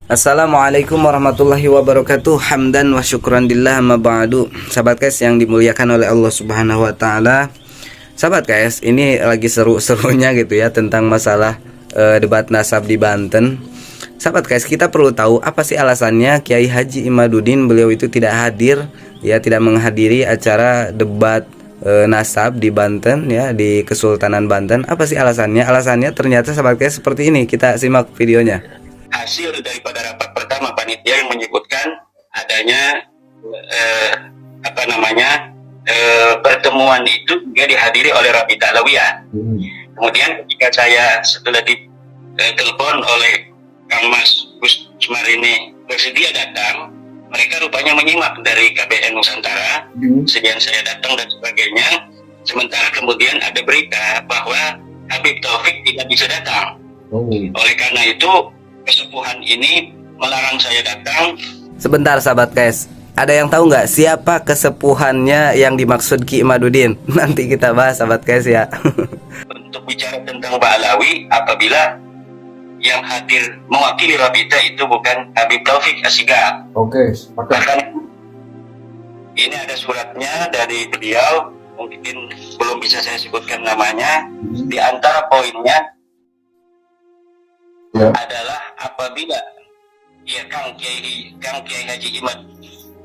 Assalamualaikum warahmatullahi wabarakatuh. Hamdan wa syukran lillah ma ba'du. Sahabat guys yang dimuliakan oleh Allah Subhanahu wa taala. Sahabat guys, ini lagi seru-serunya gitu ya tentang masalah debat nasab di Banten. Sahabat guys, kita perlu tahu apa sih alasannya Kiai Haji Imaduddin beliau itu tidak hadir ya, tidak menghadiri acara debat nasab di Banten ya, di Kesultanan Banten. Apa sih alasannya? Alasannya ternyata sahabat guys seperti ini. Kita simak videonya. Hasil daripada rapat pertama panitia yang menyebutkan adanya pertemuan itu juga dihadiri oleh Rabita Alawiyah. Kemudian ketika saya setelah ditelepon oleh Kang Mas Gus Sumar ini bersedia datang, mereka rupanya menyimak dari KBN Nusantara, sedian saya datang dan sebagainya. Sementara kemudian ada berita bahwa Habib Taufik tidak bisa datang. Oleh karena itu kesepuhan ini melarang saya datang. Sebentar sahabat guys, ada yang tahu nggak siapa kesepuhannya yang dimaksud Ki Imaduddin? Nanti kita bahas sahabat guys ya. Untuk bicara tentang Mbak Alawi, apabila yang hadir mewakili Rabita itu bukan Habib Taufik Asiga. Oke, bahkan ini ada suratnya dari beliau, mungkin belum bisa saya sebutkan namanya. Di antara poinnya adalah apabila ya Kang Kiai Haji Imad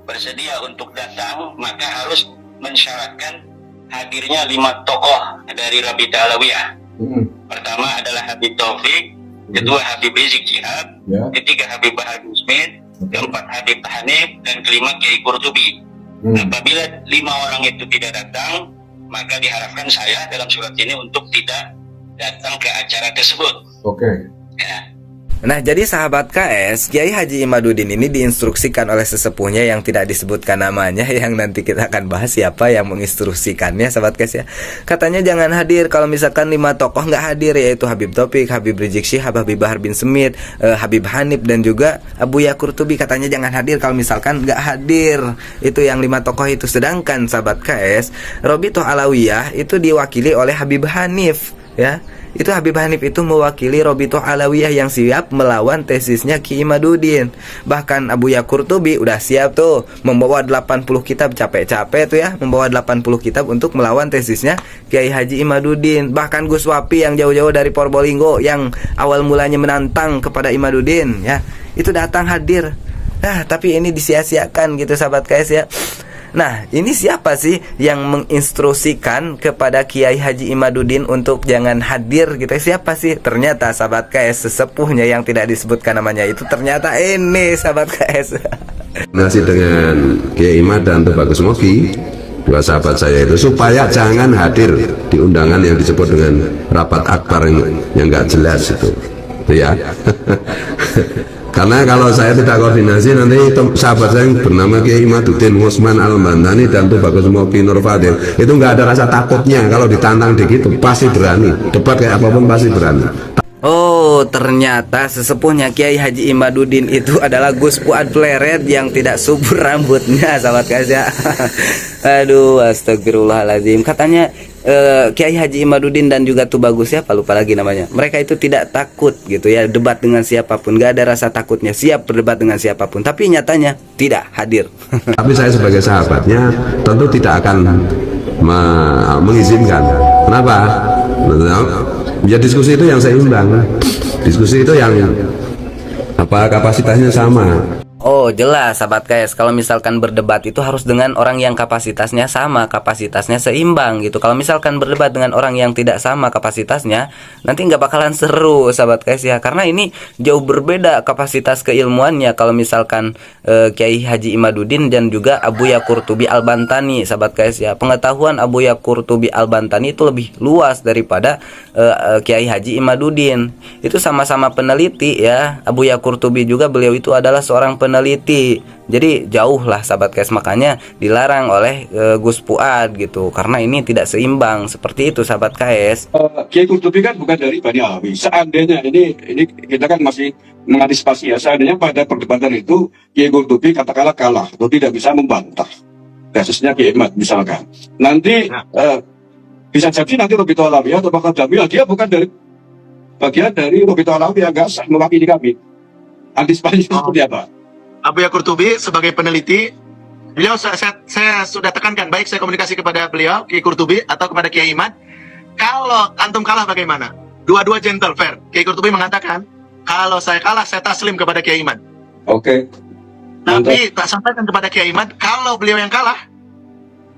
bersedia untuk datang, maka harus mensyaratkan hadirnya 5 tokoh dari Rabita Alawiyah. Pertama adalah Habib Taufik, kedua Habib Rizik Syihab, ketiga Habib Bahar bin Smith, keempat Habib Hanif, dan kelima Kiai Qurtubi. Apabila 5 orang itu tidak datang, maka diharapkan saya dalam surat ini untuk tidak datang ke acara tersebut. Ya. Nah, jadi sahabat KS, Kiai Haji Imaduddin ini diinstruksikan oleh sesepuhnya yang tidak disebutkan namanya, yang nanti kita akan bahas siapa yang menginstruksikannya sahabat KS ya. Katanya jangan hadir kalau misalkan 5 tokoh nggak hadir, yaitu Habib Taufik, Habib Rizik Syihab, Habib Bahar bin Smith, Habib Hanif, dan juga Abuya Qurtubi. Katanya jangan hadir kalau misalkan nggak hadir itu yang 5 tokoh itu. Sedangkan sahabat KS, Rabita Alawiyah itu diwakili oleh Habib Hanif ya. Itu Habib Hanif itu mewakili Rabita Alawiyah yang siap melawan tesisnya Ki Imaduddin. Bahkan Abuya Qurtubi udah siap tuh membawa 80 kitab, capek-capek tuh ya, membawa 80 kitab untuk melawan tesisnya Kiai Haji Imaduddin. Bahkan Gus Wapi yang jauh-jauh dari Probolinggo yang awal mulanya menantang kepada Imaduddin ya, itu datang hadir. Nah, tapi ini disia-siakan gitu sahabat KS ya. Nah, ini siapa sih yang menginstruksikan kepada Kiai Haji Imaduddin untuk jangan hadir gitu? Siapa sih? Ternyata sahabat KS, sesepuhnya yang tidak disebutkan namanya itu ternyata ini sahabat KS. Nasi dengan Kiai Imad dan Tuh Bagus Moki, 2 sahabat saya itu, supaya jangan hadir di undangan yang disebut dengan rapat akbar yang nggak jelas itu ya. Karena kalau saya tidak koordinasi, nanti sahabat saya yang bernama Kiai Imaduddin Usman Al-Bantani dan Tuh Bagus Moki Nur Fadil itu nggak ada rasa takutnya. Kalau ditantang begitu pasti berani, debat kayak apapun pasti berani. Oh, ternyata sesepuhnya Kiai Haji Imaduddin itu adalah Gus Fuad Pleret yang tidak subur rambutnya sahabat guys ya. Aduh, astagfirullahaladzim. Katanya Kiai Haji Imaduddin dan juga Tuh Bagus siapa lupa lagi namanya, mereka itu tidak takut gitu ya debat dengan siapapun, gak ada rasa takutnya, siap berdebat dengan siapapun, tapi nyatanya tidak hadir. Tapi saya sebagai sahabatnya tentu tidak akan mengizinkan. Kenapa? Ya diskusi itu yang seimbang, diskusi itu yang kapasitasnya sama. Oh jelas sahabat guys, kalau misalkan berdebat itu harus dengan orang yang kapasitasnya sama, kapasitasnya seimbang gitu. Kalau misalkan berdebat dengan orang yang tidak sama kapasitasnya, nanti nggak bakalan seru sahabat guys ya. Karena ini jauh berbeda kapasitas keilmuannya. Kalau misalkan Kiai Haji Imaduddin dan juga Abuya Qurtubi Al-Bantani sahabat guys ya, pengetahuan Abuya Qurtubi Al-Bantani itu lebih luas daripada Kiai Haji Imaduddin. Itu sama-sama peneliti ya. Abuya Qurtubi juga beliau itu adalah seorang peneliti. Jadi jauh lah sahabat KS, makanya dilarang oleh Gus Fuad gitu, karena ini tidak seimbang. Seperti itu sahabat KS. Kiai Qurtubi kan bukan dari Bani Alawi. Seandainya ini kita kan masih mengantisipasi ya, seandainya pada perdebatan itu Kiai Qurtubi katakanlah kalah atau tidak bisa membantah kasusnya Kiai Imad misalkan, nanti bisa jadi nanti Rabita Alawiyah atau Bakal Jamil dia bukan dari bagian dari Rabita Alawiyah, nggak sah mewakili kami. Antisipasi seperti apa? Abu Ya Qurtubi sebagai peneliti, beliau saya sudah tekankan, baik saya komunikasi kepada beliau, Kiai Qurtubi, atau kepada Kiai Imad, kalau antum kalah bagaimana? Dua-dua gentle, fair. Kiai Qurtubi mengatakan, kalau saya kalah, saya taslim kepada Kiai Imad. Oke. Tapi tak sampaikan kepada Kiai Imad, kalau beliau yang kalah,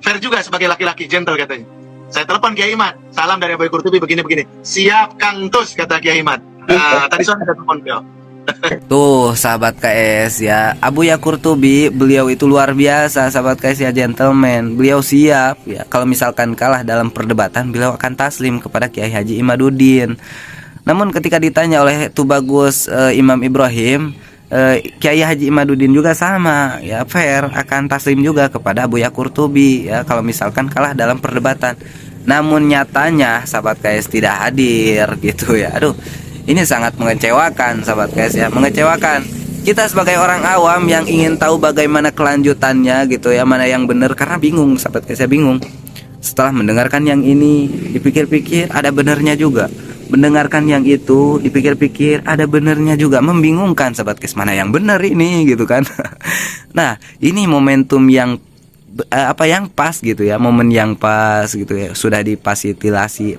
fair juga sebagai laki-laki, gentle katanya. Saya telepon Kiai Imad, salam dari Abu Ya Qurtubi, begini-begini. Siap Kang Tus, kata Kiai Imad. Tadi sore saya telepon beliau. Tuh sahabat KS ya, Abu Ya Qurtubi beliau itu luar biasa sahabat KS ya, gentleman. Beliau siap ya, kalau misalkan kalah dalam perdebatan beliau akan taslim kepada Kiai Haji Imaduddin. Namun ketika ditanya oleh Tubagus Imam Ibrahim, Kiai Haji Imaduddin juga sama ya, fair, akan taslim juga kepada Abu Ya Qurtubi ya kalau misalkan kalah dalam perdebatan. Namun nyatanya sahabat KS tidak hadir gitu ya. Aduh, ini sangat mengecewakan sahabat KS ya, mengecewakan. Kita sebagai orang awam yang ingin tahu bagaimana kelanjutannya gitu ya, mana yang benar, karena bingung sahabat KS ya, bingung. Setelah mendengarkan yang ini, dipikir-pikir ada benernya juga. Mendengarkan yang itu, dipikir-pikir ada benernya juga. Membingungkan sahabat KS, mana yang benar ini gitu kan. Nah, ini momentum yang yang pas gitu ya, momen yang pas gitu ya, sudah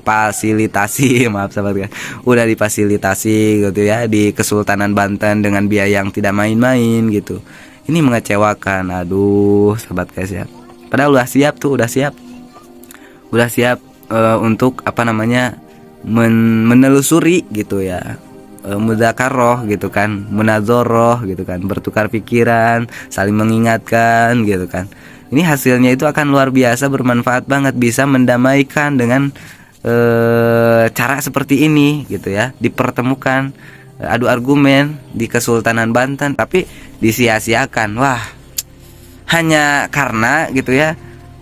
fasilitasi maaf sahabat ya, udah difasilitasi gitu ya di Kesultanan Banten dengan biaya yang tidak main-main gitu. Ini mengecewakan, aduh sahabat guys ya, padahal udah siap tuh, udah siap untuk menelusuri gitu ya, mudzakarah gitu kan, munazoroh gitu kan, bertukar pikiran, saling mengingatkan gitu kan. Ini hasilnya itu akan luar biasa, bermanfaat banget, bisa mendamaikan dengan cara seperti ini gitu ya, dipertemukan, adu argumen di Kesultanan Banten, tapi disia-siakan. Wah, hanya karena gitu ya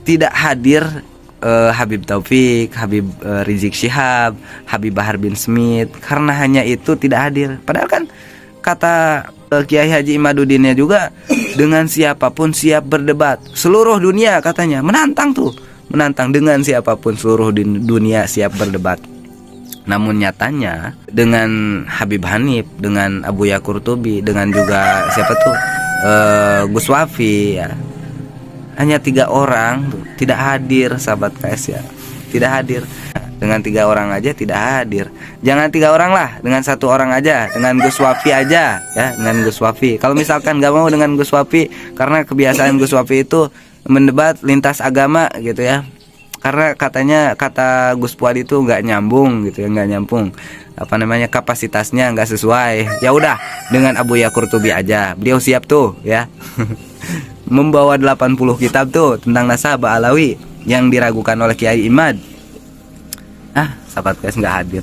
tidak hadir Habib Taufik, Habib Rizik Syihab, Habib Bahar bin Smith, karena hanya itu tidak hadir. Padahal kan kata Kiai Haji Imaduddinnya juga, dengan siapapun siap berdebat. Seluruh dunia katanya menantang dengan siapapun, seluruh dunia siap berdebat. Namun nyatanya dengan Habib Hanif, dengan Abu Ya Qurtubi, dengan juga siapa tuh Gus Wafi ya, hanya 3 orang tuh tidak hadir sahabat KS ya, tidak hadir. Dengan 3 orang aja tidak hadir. Jangan 3 orang lah, dengan 1 orang aja, dengan Gus Wafi aja ya, dengan Gus Wafi. Kalau misalkan gak mau dengan Gus Wafi, karena kebiasaan Gus Wafi itu mendebat lintas agama gitu ya. Karena katanya kata Gus Puad itu nggak nyambung gitu ya, nggak nyambung. Kapasitasnya nggak sesuai. Ya udah, dengan Abu Ya Qurtubi aja. Beliau siap tuh ya. Membawa 80 kitab tuh tentang nasabah Alawi yang diragukan oleh Kiai Imad. Sahabat KS nggak hadir,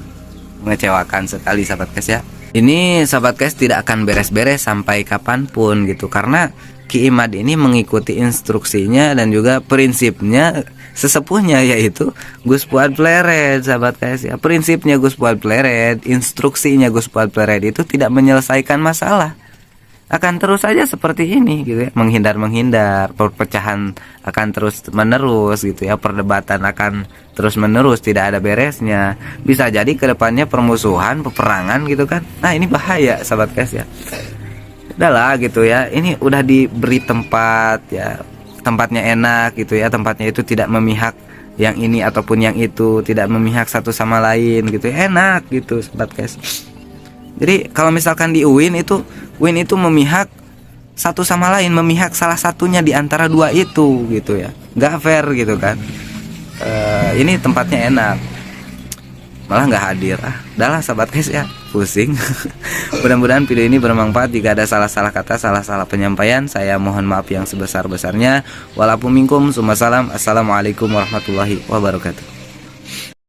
mengecewakan sekali sahabat KS ya. Ini sahabat KS tidak akan beres-beres sampai kapanpun gitu, karena Ki Imad ini mengikuti instruksinya dan juga prinsipnya sesepuhnya, yaitu Gus Fuad Pleret sahabat KS ya. Prinsipnya Gus Fuad Pleret, instruksinya Gus Fuad Pleret itu tidak menyelesaikan masalah, akan terus saja seperti ini gitu ya, menghindar, perpecahan akan terus menerus gitu ya, perdebatan akan terus menerus, tidak ada beresnya. Bisa jadi kedepannya permusuhan, peperangan gitu kan. Nah ini bahaya sahabat guys ya. Udahlah gitu ya, ini udah diberi tempat ya, tempatnya enak gitu ya, tempatnya itu tidak memihak yang ini ataupun yang itu, tidak memihak satu sama lain gitu ya, enak gitu sahabat guys. Jadi kalau misalkan di UIN itu memihak satu sama lain, memihak salah satunya di antara 2 itu gitu ya, nggak fair gitu kan. Ini tempatnya enak, malah nggak hadir. Udahlah sahabat guys ya, pusing. Mudah-mudahan video ini bermanfaat. Jika ada salah-salah kata, salah-salah penyampaian, saya mohon maaf yang sebesar-besarnya. Walaupun minkum, assalamualaikum warahmatullahi wabarakatuh.